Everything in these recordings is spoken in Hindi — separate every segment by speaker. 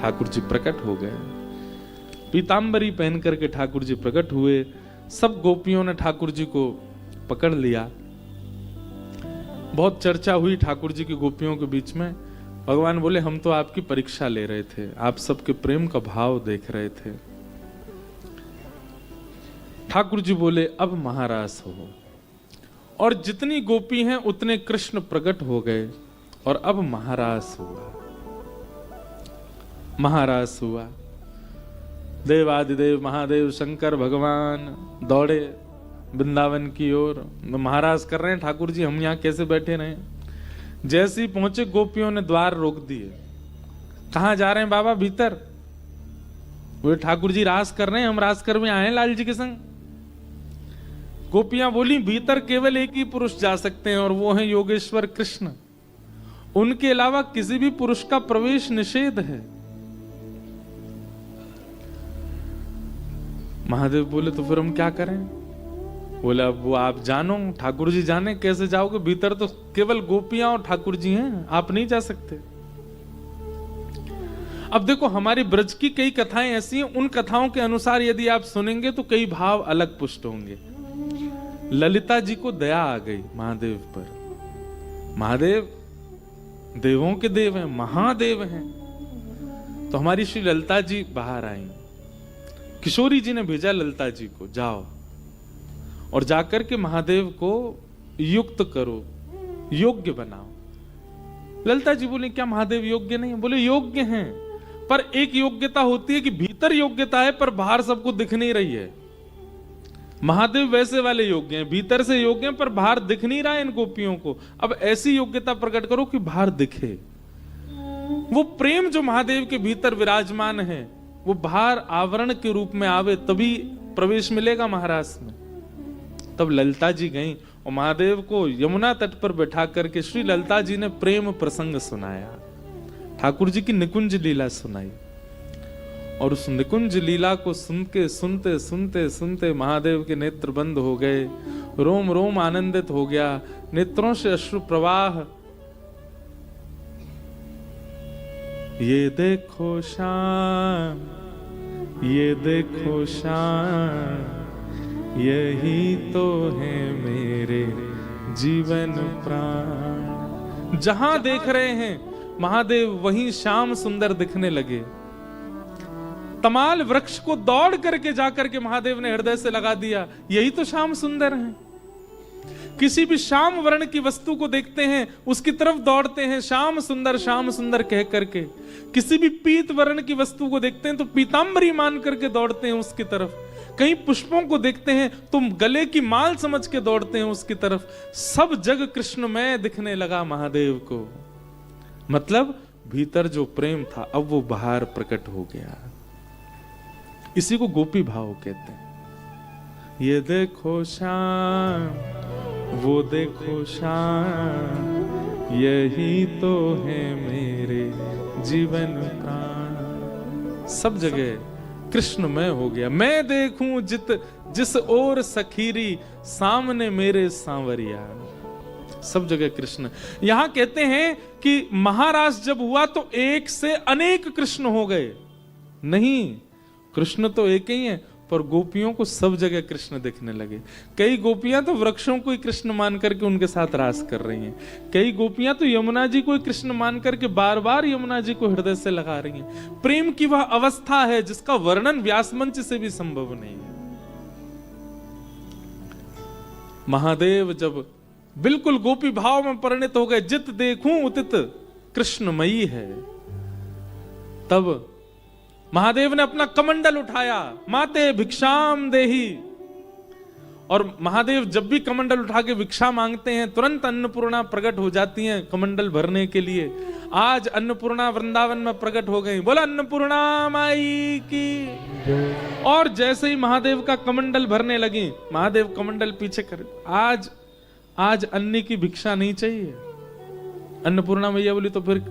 Speaker 1: ठाकुर जी प्रकट हो गए। पीतांबरी पहन करके ठाकुर जी प्रकट हुए। सब गोपियों ने ठाकुर जी को पकड़ लिया। बहुत चर्चा हुई ठाकुर जी की गोपियों के बीच में। भगवान बोले हम तो आपकी परीक्षा ले रहे थे, आप सबके प्रेम का भाव देख रहे थे। ठाकुर जी बोले अब महारास हो। और जितनी गोपी हैं उतने कृष्ण प्रकट हो गए और अब महारास हुआ। महारास हुआ। देवादिदेव महादेव शंकर भगवान दौड़े वृंदावन की ओर। महाराज कर रहे हैं ठाकुर जी, हम यहाँ कैसे बैठे रहे। जैसे ही पहुंचे गोपियों ने द्वार रोक दिए। कहां जा रहे हैं बाबा? भीतर। वो ठाकुर जी रास कर रहे हैं, हम रास कर में आए लाल जी के संग। गोपियां बोली भीतर केवल एक ही पुरुष जा सकते हैं और वो है योगेश्वर कृष्ण, उनके अलावा किसी भी पुरुष का प्रवेश निषेध है। महादेव बोले तो फिर हम क्या करें? बोले अब वो आप जानो, ठाकुर जी जाने, कैसे जाओगे? भीतर तो केवल गोपियां और ठाकुर जी हैं, आप नहीं जा सकते। अब देखो हमारी ब्रज की कई कथाएं ऐसी हैं, उन कथाओं के अनुसार यदि आप सुनेंगे तो कई भाव अलग पुष्ट होंगे। ललिता जी को दया आ गई महादेव पर। महादेव देवों के देव हैं, महादेव हैं। तो हमारी श्री ललिता जी बाहर आई। किशोरी जी ने भेजा ललिता जी को, जाओ और जाकर के महादेव को युक्त करो, योग्य बनाओ। ललिता जी बोले क्या महादेव योग्य नहीं है? बोले योग्य हैं, पर एक योग्यता होती है कि भीतर योग्यता है पर बाहर सबको दिख नहीं रही है। महादेव वैसे वाले योग्य हैं, भीतर से योग्य हैं पर बाहर दिख नहीं रहा है इन गोपियों को। अब ऐसी योग्यता प्रकट करो कि बाहर दिखे। वो प्रेम जो महादेव के भीतर विराजमान है वो बाहर आवरण के रूप में आवे, तभी प्रवेश मिलेगा महाराज में। तब ललिता जी गईं और महादेव को यमुना तट पर बैठा करके श्री ललिता जी ने प्रेम प्रसंग सुनाया, ठाकुर जी की निकुंज लीला सुनाई। और उस निकुंज लीला को सुनते सुनते सुनते महादेव के नेत्र बंद हो गए, रोम रोम आनंदित हो गया, नेत्रों से अश्रु प्रवाह। ये देखो शाम, ये देखो शाम, यही तो है मेरे जीवन प्राण। जहां देख रहे हैं महादेव वहीं श्याम सुंदर दिखने लगे। तमाल वृक्ष को दौड़ करके जाकर के महादेव ने हृदय से लगा दिया, यही तो श्याम सुंदर हैं। किसी भी श्याम वर्ण की वस्तु को देखते हैं उसकी तरफ दौड़ते हैं, श्याम सुंदर कह करके। किसी भी पीत वर्ण की वस्तु को देखते हैं तो पीतांबरी मान करके दौड़ते हैं उसकी तरफ। कहीं पुष्पों को देखते हैं तो गले की माल समझ के दौड़ते हैं उसकी तरफ। सब जग कृष्णमय दिखने लगा महादेव को। मतलब भीतर जो प्रेम था अब वो बाहर प्रकट हो गया। इसी को गोपी भाव कहते हैं। ये देखो शाम, वो देखो शाम, यही तो है मेरे जीवन प्राण। सब जगह कृष्णमय हो गया। मैं देखूं जिस ओर सखीरी, सामने मेरे सांवरिया। सब जगह कृष्ण। यहां कहते हैं कि महारास जब हुआ तो एक से अनेक कृष्ण हो गए। नहीं, कृष्ण तो एक ही है, पर गोपियों को सब जगह कृष्ण दिखने लगे। कई गोपियां तो वृक्षों को ही कृष्ण मान करके उनके साथ रास कर रही हैं। कई गोपियां तो यमुना जी को ही कृष्ण मान करके बार बार यमुना जी को हृदय से लगा रही हैं। प्रेम की वह अवस्था है जिसका वर्णन व्यास मंच से भी संभव नहीं है। महादेव जब बिल्कुल गोपी भाव में परिणत हो गए, जित देखूं उतित कृष्णमयी है, तब महादेव ने अपना कमंडल उठाया, माते भिक्षाम देही। और महादेव जब भी कमंडल उठा के भिक्षा मांगते हैं तुरंत अन्नपूर्णा प्रकट हो जाती हैं कमंडल भरने के लिए। आज अन्नपूर्णा वृंदावन में प्रकट हो गई। बोला अन्नपूर्णा माई की। और जैसे ही महादेव का कमंडल भरने लगी, महादेव कमंडल पीछे कर, आज अन्न की भिक्षा नहीं चाहिए। अन्नपूर्णा मैया बोली तो फिर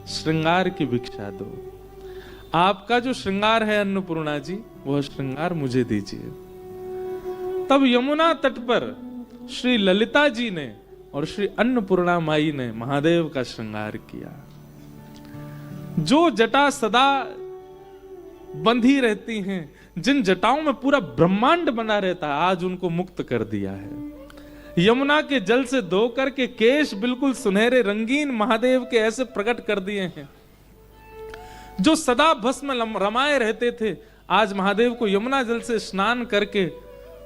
Speaker 1: श्रृंगार की भिक्षा दो। आपका जो श्रृंगार है अन्नपूर्णा जी, वह श्रृंगार मुझे दीजिए। तब यमुना तट पर श्री ललिता जी ने और श्री अन्नपूर्णा माई ने महादेव का श्रृंगार किया। जो जटा सदा बंधी रहती हैं, जिन जटाओं में पूरा ब्रह्मांड बना रहता है, आज उनको मुक्त कर दिया है। यमुना के जल से धो करके केश बिल्कुल सुनहरे रंगीन महादेव के ऐसे प्रकट कर दिए हैं। जो सदा भस्म रमाए रहते थे, आज महादेव को यमुना जल से स्नान करके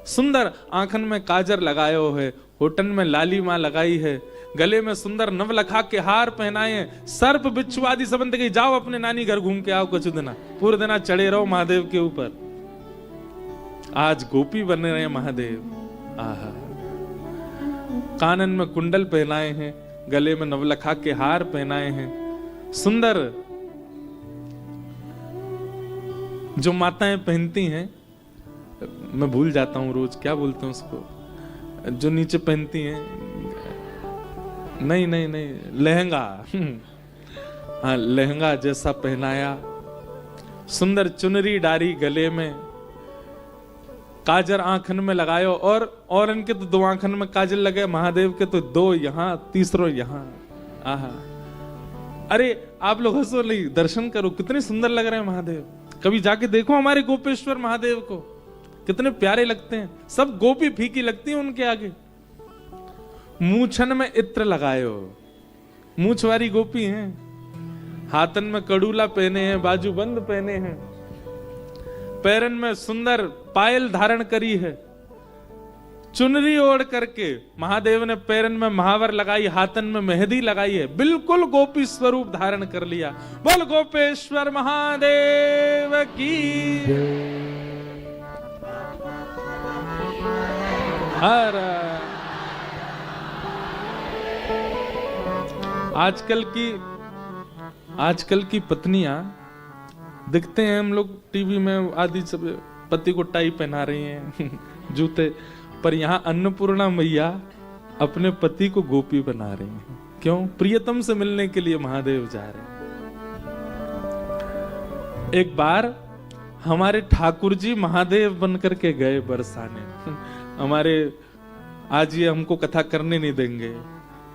Speaker 1: सुंदर आंखन में काजर लगायो है, होठन में लाली मां लगाई है, गले में सुंदर नवलखा के हार पहनाए हैं, सर्प बिच्छू आदि संबंध के जाओ अपने नानी घर घूम के आओ कुछ दिना, पूरे दिना चढ़े रहो महादेव के ऊपर। आज गोपी बन रहे हैं महादेव। आहा, कानन में कुंडल पहनाए हैं, गले में नवलखा के हार पहनाए हैं, सुंदर जो माताएं पहनती हैं, मैं भूल जाता हूं रोज क्या बोलते हैं उसको, जो नीचे पहनती हैं, नहीं नहीं नहीं, लहंगा। हाँ, लहंगा जैसा पहनाया, सुंदर चुनरी डारी गले में, काजर आंखन में लगायो, और इनके तो 2 आंखन में काजल लगे, महादेव के तो 2 यहाँ, तीसरो यहाँ। आहा, अरे आप लोग हंसो नहीं, दर्शन करो, कितने सुंदर लग रहे हैं महादेव। कभी जाके देखो हमारे गोपेश्वर महादेव को, कितने प्यारे लगते हैं। सब गोपी फीकी लगती है उनके आगे। मूछन में इत्र लगायो, मूछ वाली गोपी हैं, हाथन में कड़ूला पहने हैं, बाजूबंद पहने हैं, पैरन में सुंदर पायल धारण करी है, चुनरी ओढ़ करके महादेव ने पैरन में महावर लगाई, हाथन में मेहंदी लगाई है, बिल्कुल गोपी स्वरूप धारण कर लिया। बोल गोपेश्वर महादेव की। हर आजकल की पत्नियां दिखते हैं, हम लोग टीवी में आदि सब पति को टाई पहना रही हैं जूते, पर यहाँ अन्नपूर्णा मैया अपने पति को गोपी बना रही हैं। क्यों? प्रियतम से मिलने के लिए महादेव जा रहे हैं। एक बार हमारे ठाकुर जी महादेव बनकर के गए बरसाने। हमारे आज ये हमको कथा करने नहीं देंगे,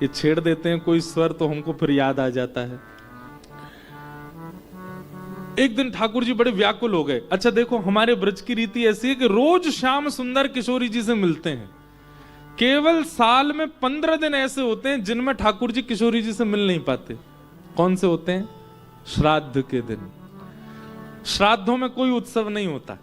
Speaker 1: ये छेड़ देते हैं कोई स्वर तो हमको फिर याद आ जाता है। एक दिन ठाकुर जी बड़े व्याकुल हो गए। अच्छा देखो, हमारे ब्रज की रीति ऐसी है कि रोज शाम सुंदर किशोरी जी से मिलते हैं। केवल साल में 15 दिन ऐसे होते हैं जिनमें ठाकुर जी किशोरी जी से मिल नहीं पाते। कौन से होते हैं? श्राद्ध के दिन। श्राद्धों में कोई उत्सव नहीं होता।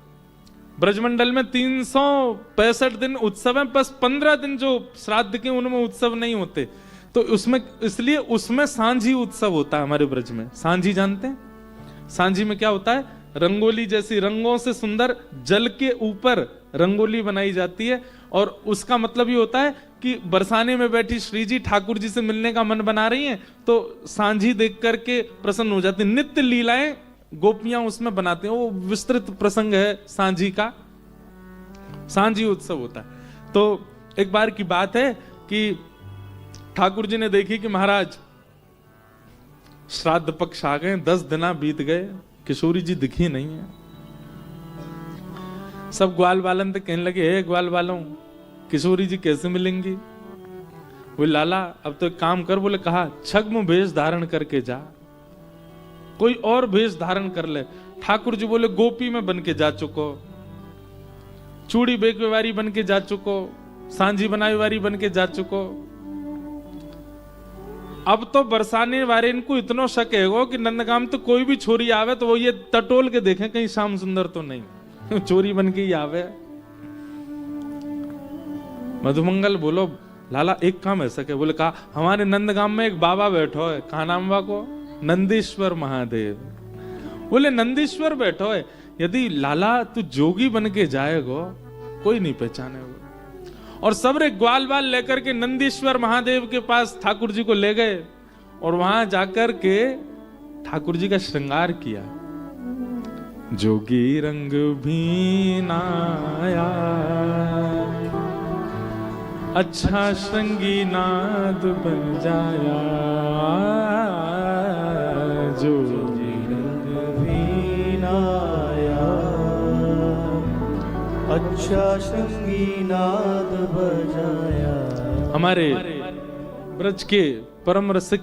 Speaker 1: ब्रजमंडल में 365 दिन उत्सव है, बस 15 दिन जो श्राद्ध के उनमें उत्सव नहीं होते। तो उसमें इसलिए उसमें सांझी उत्सव होता है हमारे ब्रज में। सांझी जानते हैं? सांझी में क्या होता है? रंगोली जैसी रंगों से सुंदर जल के ऊपर रंगोली बनाई जाती है, और उसका मतलब ये होता है कि बरसाने में बैठी श्री जी ठाकुर जी से मिलने का मन बना रही हैं, तो सांझी देख करके प्रसन्न हो जाती है। नित्य लीलाएं गोपियां उसमें बनाते हैं, वो विस्तृत प्रसंग है सांझी का। सांझी उत्सव होता है। तो एक बार की बात है कि ठाकुर जी ने देखी कि महाराज श्राद्ध पक्ष आ गए, 10 दिन बीत गए, किशोरी जी दिखी नहीं है। सब ग्वाल बालन तो कहने लगे, हे ग्वाल बालों, किशोरी जी कैसे मिलेंगी? वो लाला अब तो एक काम कर, बोले कहा छग्म भेष धारण करके जा, कोई और भेष धारण कर ले। ठाकुर जी बोले गोपी में बन के जा चुको, चूड़ी बेकवेवारी बन के जा चुको, सांझी बनाई वारी बन के जा चुको। अब तो बरसाने वाले इनको इतना शक है कि नंदगाम तो कोई भी छोरी आवे तो वो ये टटोल के देखें कहीं श्याम सुंदर तो नहीं, चोरी बन के ही आवे। मधुमंगल बोलो लाला एक काम ऐसा क्या? बोले कहा हमारे नंदगाम में एक बाबा बैठो है, कहा नाम बा को? नंदीश्वर महादेव। बोले नंदीश्वर बैठो है, यदि लाला तू जोगी बन के जाएगो कोई नहीं पहचानेगा। और सबरे ग्वाल बाल लेकर के नंदीश्वर महादेव के पास ठाकुर जी को ले गए, और वहां जाकर के ठाकुर जी का श्रृंगार किया। जोगी रंग भी नाया, अच्छा श्रृंगी नाद बन जाया। जोगी रंग भी नाया, अच्छा श्रृंगी नाद बजाया। हमारे ब्रज के परम रसिक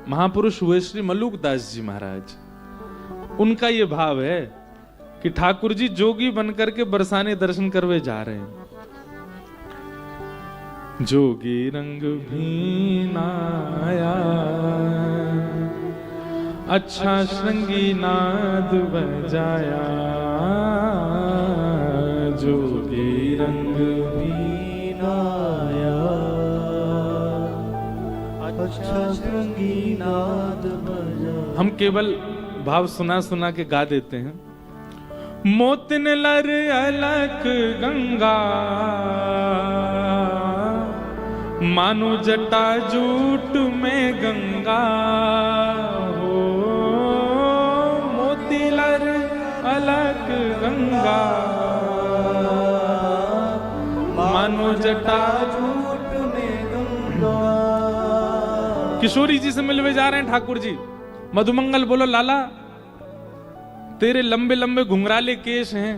Speaker 1: महापुरुष हुए श्री मलुकदास जी महाराज। उनका ये भाव है कि ठाकुर जी जोगी बनकर के बरसाने दर्शन करवे जा रहे हैं। जोगी रंग भी नाया, अच्छा श्रृंगी नाद बजाया। जोगी रंग भी नाया, अच्छा श्रृंगी नाद बजाया। हम केवल भाव सुना सुना के गा देते हैं। मोतिन लर अलक गंगा, मानो जटा जूट में गंगा हो। मोती लर अलक गंगा, मानो जटा जूट में गंगा। किशोरी जी से मिलवे जा रहे हैं ठाकुर जी। मधुमंगल बोलो लाला, तेरे लंबे लंबे घुंघराले केश हैं,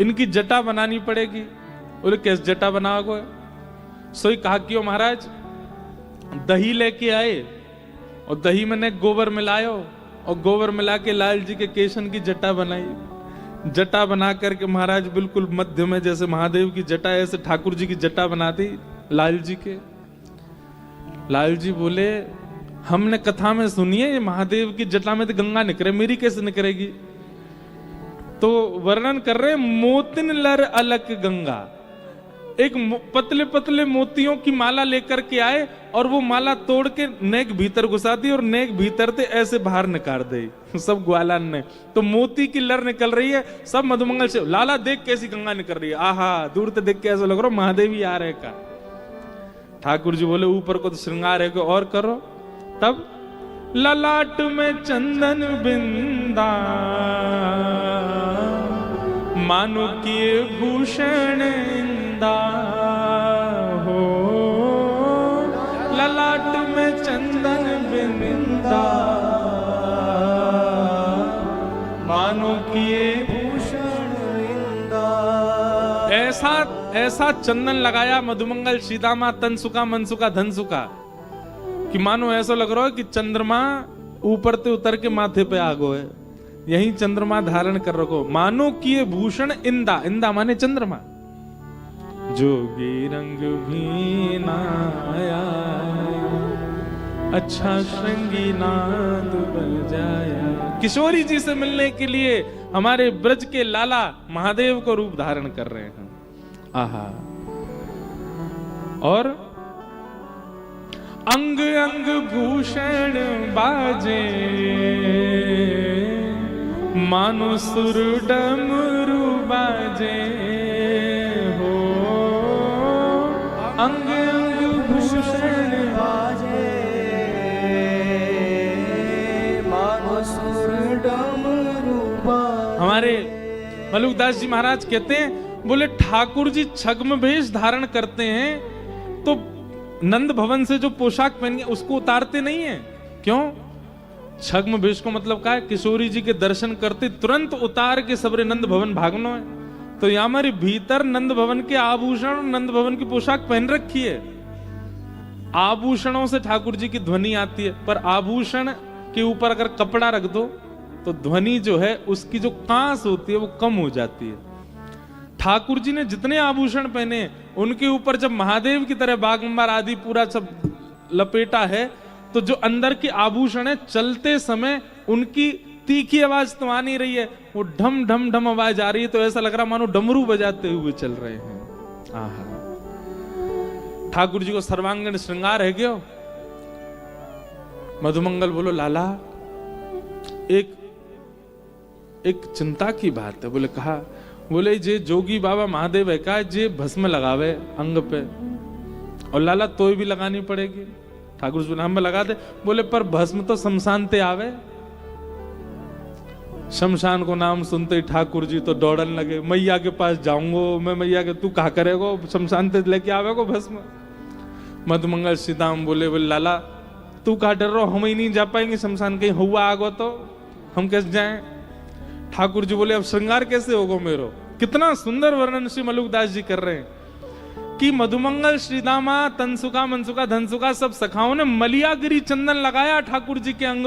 Speaker 1: इनकी जटा बनानी पड़ेगी। बोले कैसे जटा बनाओगे? सोई कहा क्यों महाराज? दही लेके आए और दही मैंने गोबर मिलायो और गोबर मिला के लाल जी के केशन की जटा बनाई। जटा बना करके महाराज बिल्कुल मध्य में जैसे महादेव की जटा, ऐसे ठाकुर जी की जटा बना दी लाल जी के। लाल जी बोले हमने कथा में सुनी है ये महादेव की जटा में तो गंगा निकले, मेरी कैसे निकलेगी? तो वर्णन कर रहे मोतिन लर अलक गंगा। एक पतले पतले मोतियों की माला लेकर के आए और वो माला तोड़ के नेक भीतर घुसा दी और नेक भीतर से ऐसे बाहर निकाल दी सब ग्वालन ने। तो मोती की लर निकल रही है। सब मधुमंगल से लाला देख कैसी गंगा निकल रही है। आहा, दूर से देख के ऐसा लग रहा महादेव ही आ रहे का। ठाकुर जी बोले ऊपर को तो श्रृंगार है, को और करो। तब ललाट में चंदन बिंदा, मानो किए भूषण इंदा हो। ललाट में चंदन बिंदा, मानो किए भूषण इंदा। ऐसा ऐसा चंदन लगाया मधुमंगल सीतामा तनसुका मनसुका धनसुका कि मानो ऐसा लग रहा है कि चंद्रमा ऊपर से उतर के माथे पे आ गो है। यही चंद्रमा धारण कर रखो। मानो किए भूषण इंदा, इंदा माने चंद्रमा। जोगी रंग भी नाया, अच्छा श्रृंगी नाद बजाया। किशोरी जी से मिलने के लिए हमारे ब्रज के लाला महादेव को रूप धारण कर रहे हैं। आहा, और अंग अंग भूषण बाजे, मानो सुर डमरू बाजे हो। अंग अंग भूषण बाजे, मानो सुर डमरू बाजे। हमारे मलुकदास जी महाराज कहते हैं, बोले ठाकुर जी छद्म वेश धारण करते हैं तो नंद भवन से जो पोशाक पहन उसको उतारते नहीं है। क्यों? छद्म वेश को मतलब क्या है? किशोरी जी के दर्शन करते तुरंत उतार के सबरे नंद भवन भागनो है। तो यहाँ हमारे भीतर नंद भवन के आभूषण, नंद भवन की पोशाक पहन रखी है। आभूषणों से ठाकुर जी की ध्वनि आती है, पर आभूषण के ऊपर अगर कपड़ा रख दो तो ध्वनि जो है उसकी जो कांस होती है वो कम हो जाती है। ठाकुर जी ने जितने आभूषण पहने उनके ऊपर जब महादेव की तरह बागंबर आदि पूरा सब लपेटा है, तो जो अंदर की आभूषण है चलते समय उनकी तीखी आवाज तो आ नहीं रही है, वो ढम ढम ढम आवाज आ रही है। तो ऐसा लग रहा मानो डमरू बजाते हुए चल रहे हैं। आहा, ठाकुर जी को सर्वांगीण श्रृंगार है क्यों? मधुमंगल बोलो लाला, एक चिंता की बात है। बोले कहा? बोले जे जोगी बाबा महादेव है का जे भस्म लगावे अंग पे, और लाला तो भी लगानी पड़ेगी। ठाकुर जी हम लगा दे। बोले पर भस्म तो शमशान ते आवे। शमशान को नाम सुनते ही ठाकुर जी तो दौड़न लगे, मैया के पास जाऊंगो मैं। मैया के तू कहा करेगो? शमशान ते लेके आवेगो भस्म। मधुमंगल सीताम बोले लाला तू कहा डर रहो, हम ही नहीं जा पाएंगे शमशान, कहीं हुआ आगो तो हम कैसे जाएं? ठाकुर जी बोले अब श्रृंगार कैसे होगा मेरो? कितना सुंदर वर्णन श्री मलुकदास जी कर रहे हैं कि मधुमंगल, श्रीदामा, तनसुका, मनसुका, धनसुका सब सखाओं ने मलियागिरी चंदन लगाया ठाकुर जी के अंग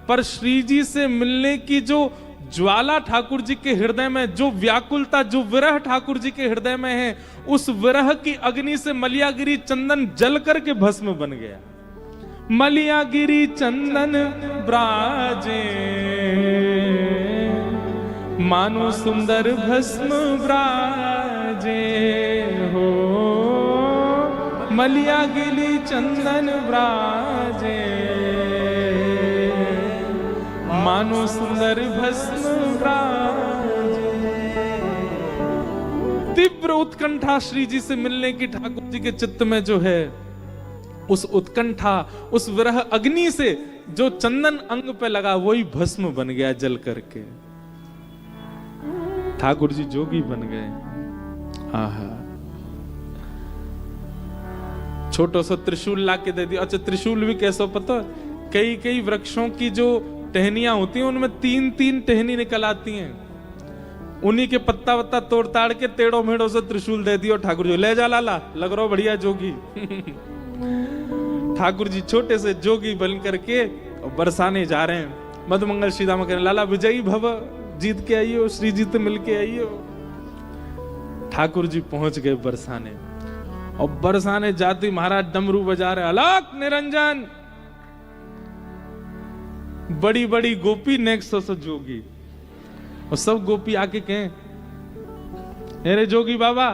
Speaker 1: पर श्री जी से मिलने की जो ज्वाला ठाकुर जी के हृदय में, जो व्याकुलता, जो विरह ठाकुर जी के हृदय में है, उस विरह की अग्नि से मलियागिरी चंदन जल करके भस्म बन गया। मलियागिरी चंदन ब्राजे मानो सुंदर भस्म ब्राजे हो, मलियागिरी चंदन ब्राजे मानो सुंदर भस्म ब्राजे। तीव्र उत्कंठा श्री जी से मिलने की ठाकुर जी के चित्त में जो है, उस उत्कंठा, उस विरह अग्नि से जो चंदन अंग पे लगा वही भस्म बन गया जल करके। ठाकुर जी जोगी बन गए। आहा, छोटा सा त्रिशूल ला के दे दिया। अच्छा, त्रिशूल भी कैसा पता, कई कई वृक्षों की जो टहनियां होती हैं उनमें 3-3 टहनी निकल आती हैं, उन्हीं के पत्ता वत्ता तोड़ ताड़ के टेढ़ों मेढ़ों से त्रिशूल दे दियो। ठाकुर जी ले जा लाला, लग रहा बढ़िया जोगी। ठाकुर जी छोटे से जोगी बन करके बरसाने जा रहे हैं। मधुमंगल श्रीदामा कह रहे लाला विजयी भव, जीत के आइयो, श्री जी तो मिल के आइयो। ठाकुर जी पहुंच गए बरसाने, और बरसाने जाती महाराज डमरू बजा रहे, अलग निरंजन। बड़ी बड़ी गोपी नेक्स्ट से जोगी, और सब गोपी आके कहें अरे जोगी बाबा,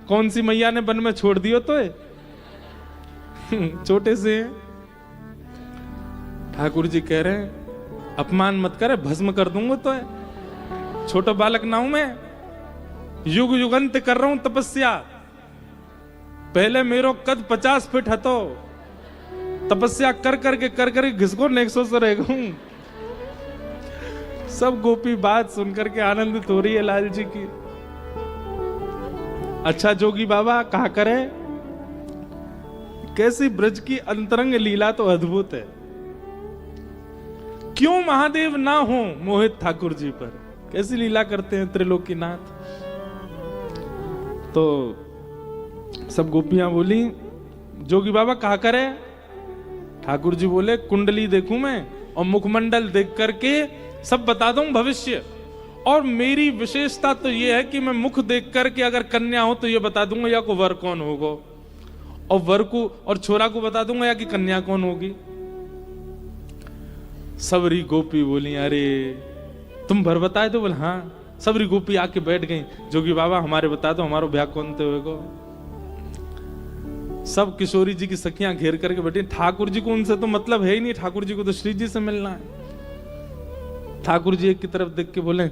Speaker 1: कौन सी मैया ने वन में छोड़ दियो तो छोटे से। ठाकुर जी कह रहे हैं अपमान मत करे, भस्म कर दूंगा तो है, छोटा बालक ना हूं मैं, युग युगंत कर रहा हूं तपस्या। पहले मेरो कद 50 फीट हतो, तपस्या कर करके घिसको नेक्सो से रह गऊं। सब गोपी बात सुनकर के आनंदित हो रही है लाल जी की। अच्छा जोगी बाबा कहा करे, कैसी ब्रज की अंतरंग लीला तो अद्भुत है। क्यों महादेव ना हो मोहित ठाकुर जी पर, कैसी लीला करते हैं त्रिलोकीनाथ। तो सब गोपियां बोली जोगी बाबा कहा करे। ठाकुर जी बोले कुंडली देखूं मैं और मुखमंडल देख करके सब बता दूं भविष्य, और मेरी विशेषता तो यह है कि मैं मुख देख करके अगर कन्या हो तो यह बता दूंगा या को वर कौन होगा, और वर को और छोरा को बता दूंगा या कि कन्या कौन होगी। सबरी गोपी बोली अरे तुम भर बताए तो बोले हाँ। सबरी गोपी आके बैठ गई, जोगी बाबा हमारे बता दो हमारो ब्याह कौन थे होगा। सब किशोरी जी की सखियां घेर करके बैठी। ठाकुर जी को उनसे तो मतलब है ही नहीं, ठाकुर जी को तो श्री जी से मिलना है। ठाकुर जी एक की तरफ देख के बोले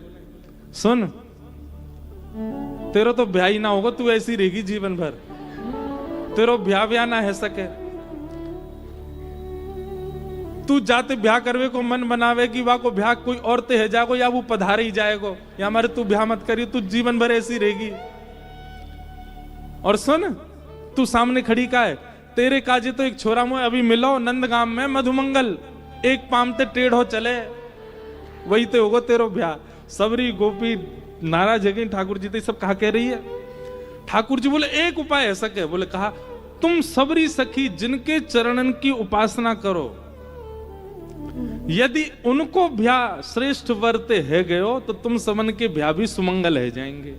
Speaker 1: सुन, तेरा तो ब्याह ही ना होगा, तू ऐसी रहेगी जीवन भर, तेरा ब्याह ना है सके। तू जाते ब्याह करवे को मन बनावे कि वाह को ब्याह कोई और ते है जागो, या वो पधारे ही जाएगो, या हमारे तू ब्याह मत करियो, तू जीवन भर ऐसी रहेगी। और सुन, तू सामने खड़ी का है, तेरे काजे तो एक छोरा मुझे अभी मिलो नंदगाम में मधुमंगल, एक पामते टेढ़ो चले, वही तो होगा तेरो ब्याह। सबरी गोपी नाराज है। ठाकुर जी तो सब कहा कह रही है। ठाकुर जी बोले एक उपाय ऐसा कह, बोले कहा तुम सबरी सखी जिनके चरणन की उपासना करो, यदि उनको ब्याह श्रेष्ठ वर्ते है गयो तो तुम समन के ब्याह भी सुमंगल है जाएंगे।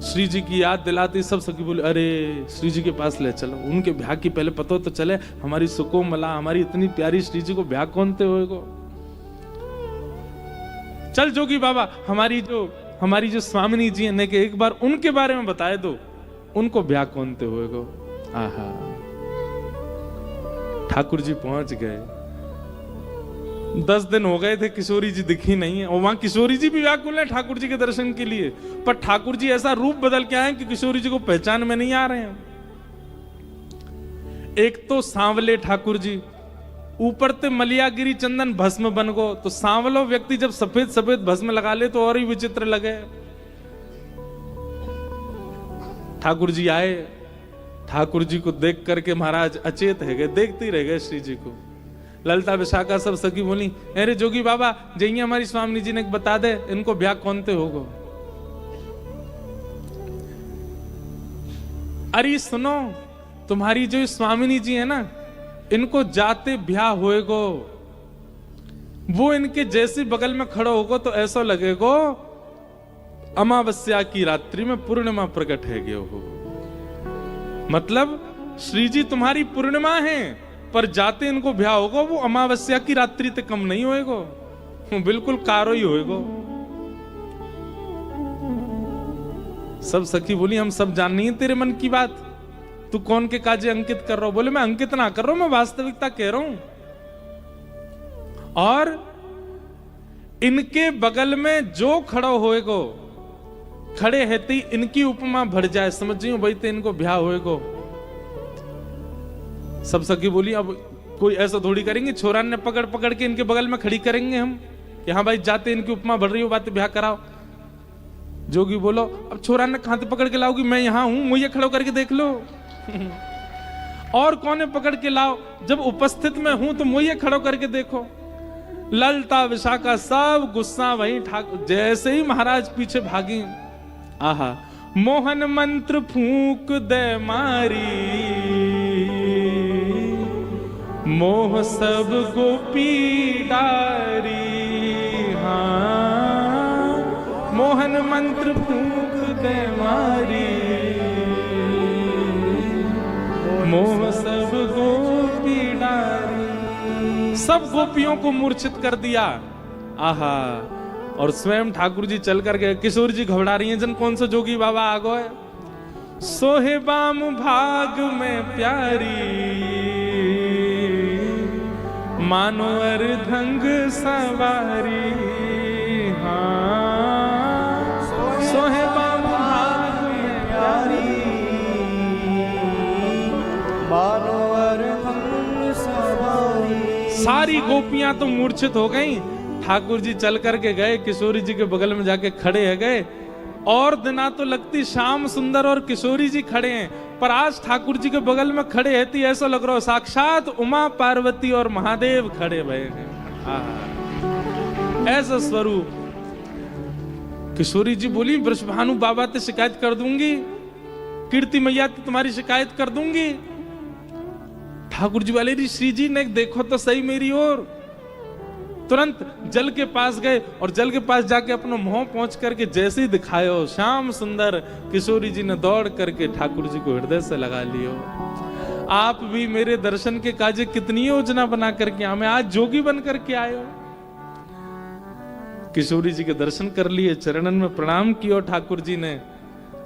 Speaker 1: श्री जी की याद दिलाती सब सखी बोले अरे श्री जी के पास ले चलो, उनके ब्याह की पहले पता तो चले, हमारी सुकोमला हमारी इतनी प्यारी श्री जी को ब्याह कौन थे होएगो। चल जोगी बाबा हमारी जो स्वामिनी जी है कि एक बार उनके बारे में बताए दो, उनको ब्याह कौन थे होएगो। आहा, ठाकुर जी पहुंच गए। 10 दिन हो गए थे, किशोरी जी दिखी नहीं है, और वहां किशोरी जी भी व्याकुल है ठाकुर जी के दर्शन के लिए, पर ठाकुर जी ऐसा रूप बदल के आए कि किशोरी जी को पहचान में नहीं आ रहे हैं। एक तो सांवले ठाकुर जी, ऊपर ते मलियागिरी चंदन भस्म बन गो, तो सांवलो व्यक्ति जब सफेद सफेद भस्म लगा ले तो और ही विचित्र लगे। ठाकुर जी आए, ठाकुर जी को देख करके महाराज अचेत है गए, देखते ही रह गए श्री जी को। ललिता विशाखा सब सखी बोली अरे जोगी बाबा जइए हमारी स्वामी जी ने बता दे इनको ब्याह कौन ते होगो। अरे सुनो, तुम्हारी जो स्वामिनी जी है ना, इनको जाते ब्याह होएगो, वो इनके जैसे बगल में खड़ा होगो तो ऐसा लगेगो अमावस्या की रात्रि में पूर्णिमा प्रकट है गयो हो। मतलब श्री जी तुम्हारी पूर्णिमा है, पर जाते इनको ब्याह होगो वो अमावस्या की रात्रि तक कम नहीं होएगो, बिल्कुल कारो ही होएगो। सब सखी बोली हम सब जान नहीं है तेरे मन की बात, तू कौन के काजे अंकित कर रहा हो? बोले मैं अंकित ना कर रहा हूं, मैं वास्तविकता कह रहा हूं। और इनके बगल में जो खड़ा होएगो, खड़े रहते ही इनकी उपमा भर जाए, समझ रही हूं भाई, तो इनको ब्याह होएगो। सब सखी बोली अब कोई ऐसा थोड़ी करेंगे, छोरा ने पकड़ पकड़ के इनके बगल में खड़ी करेंगे हम कि हाँ भाई जाते इनकी उपमा भर रही हो, बात ब्याह कराओ। जोगी बोलो अब छोरा ने कहां पकड़ के लाओगी, मैं यहां हूं, मुझे खड़ो करके देख लो। और कौन पकड़ के लाओ, जब उपस्थित में हूं तो मुझे खड़ो करके देखो। ललता विशाखा सब गुस्सा वही ठाकुर, जैसे ही महाराज पीछे भागी, आहा मोहन मंत्र फूंक दे मारी, मोह सब गोपी डारी। हाँ मोहन मंत्र फूंक दे मारी, मोह सब गोपी डारी। सब गोपियों को मूर्छित कर दिया। आहा, और स्वयं ठाकुर जी चल कर गए। किशोर जी घबरा रही हैं, जन कौन सा जोगी बाबा आ गए। सोहे बाम भाग में प्यारी, मानो अर्धंग सवारी। हाँ सोहे बाम भाग में प्यारी,
Speaker 2: मानो अर्धंग सवारी।
Speaker 1: सारी गोपियां तो मूर्छित हो गईं। ठाकुर जी चल करके गए, किशोरी जी के बगल में जाके खड़े है गए। और दिना तो लगती श्याम सुंदर और किशोरी जी खड़े हैं, पर आज ठाकुर जी के बगल में खड़े हैं तो ऐसा लग रहा हो साक्षात उमा पार्वती और महादेव खड़े भये हैं। ऐसा स्वरूप। किशोरी जी बोली वृषभानु बाबा से शिकायत कर दूंगी, कीर्ति मैया तुम्हारी शिकायत कर दूंगी। ठाकुर जी वाले श्री जी ने देखो तो सही मेरी ओर। तुरंत जल के पास गए और जल के पास जाके अपना मुंह पहुंच करके जैसे ही दिखायो श्याम सुंदर, किशोरी जी ने दौड़ करके ठाकुर जी को हृदय से लगा लियो। आप भी मेरे दर्शन के काजे कितनी योजना बना करके हमें आज जोगी बन करके आयो। किशोरी जी के दर्शन कर लिए, चरणन में प्रणाम कियो। ठाकुर जी ने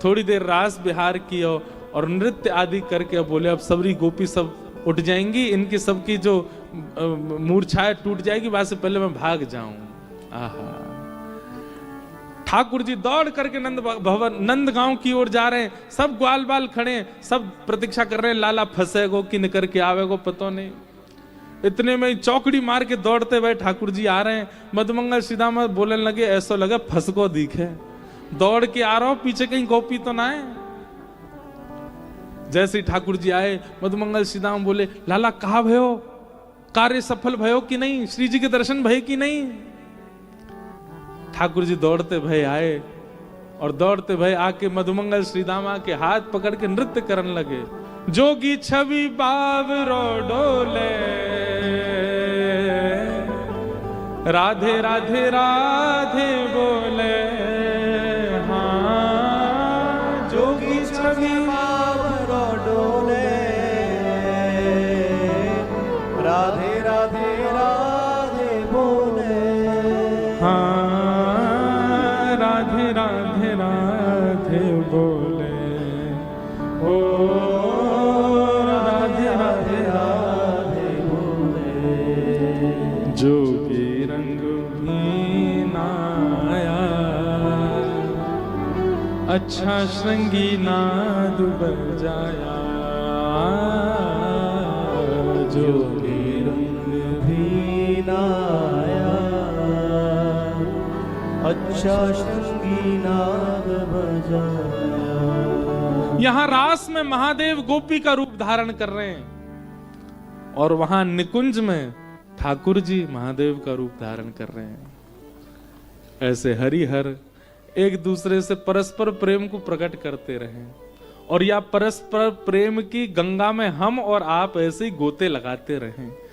Speaker 1: थोड़ी देर रास विहार कियो और नृत्य आदि करके बोले अब सबरी गोपी सब उठ जाएंगी, इनकी सबकी जो मूर्छाएं टूट जाएगी, वहां से पहले मैं भाग जाऊं। आहा, ठाकुर जी दौड़ करके नंद भवन नंदगांव की ओर जा रहे हैं। सब ग्वाल बाल खड़े हैं, सब प्रतीक्षा कर रहे हैं लाला फंसेगो कि निकर के आवेगो, पता नहीं। इतने में चौकड़ी मार के दौड़ते हुए ठाकुर जी आ रहे हैं। मधुमंगल सीधा बोलने लगे, ऐसा लगा फंसको दिखे, दौड़ के आ रहा हूं, पीछे कहीं गोपी तो ना है। जैसे ठाकुर जी आए, मधुमंगल सीधाम बोले लाला कहा भयो, कार्य सफल भयो कि नहीं, श्री जी के दर्शन भय कि नहीं। ठाकुर जी दौड़ते भय आए और दौड़ते भय आके मधुमंगल श्रीदामा के हाथ पकड़ के नृत्य करने लगे। जोगी छवि बावरो डोले, राधे राधे राधे बोले। हाँ जोगी छवि
Speaker 2: राधे राधे राधे बोले।
Speaker 1: हाँ राधे राधे राधे बोले। ओ राधे राधे राधे बोले। जोगी रंग भी नाया, अच्छा श्रृंगी नाद बजाया। जोगी
Speaker 2: नाया, अच्छा श्रृंगी नाद बजाया।
Speaker 1: यहां रास में महादेव गोपी का रूप धारण कर रहे हैं और वहां निकुंज में ठाकुर जी महादेव का रूप धारण कर रहे हैं। ऐसे हरिहर एक दूसरे से परस्पर प्रेम को प्रकट करते रहे और या परस्पर प्रेम की गंगा में हम और आप ऐसे ही गोते लगाते रहें।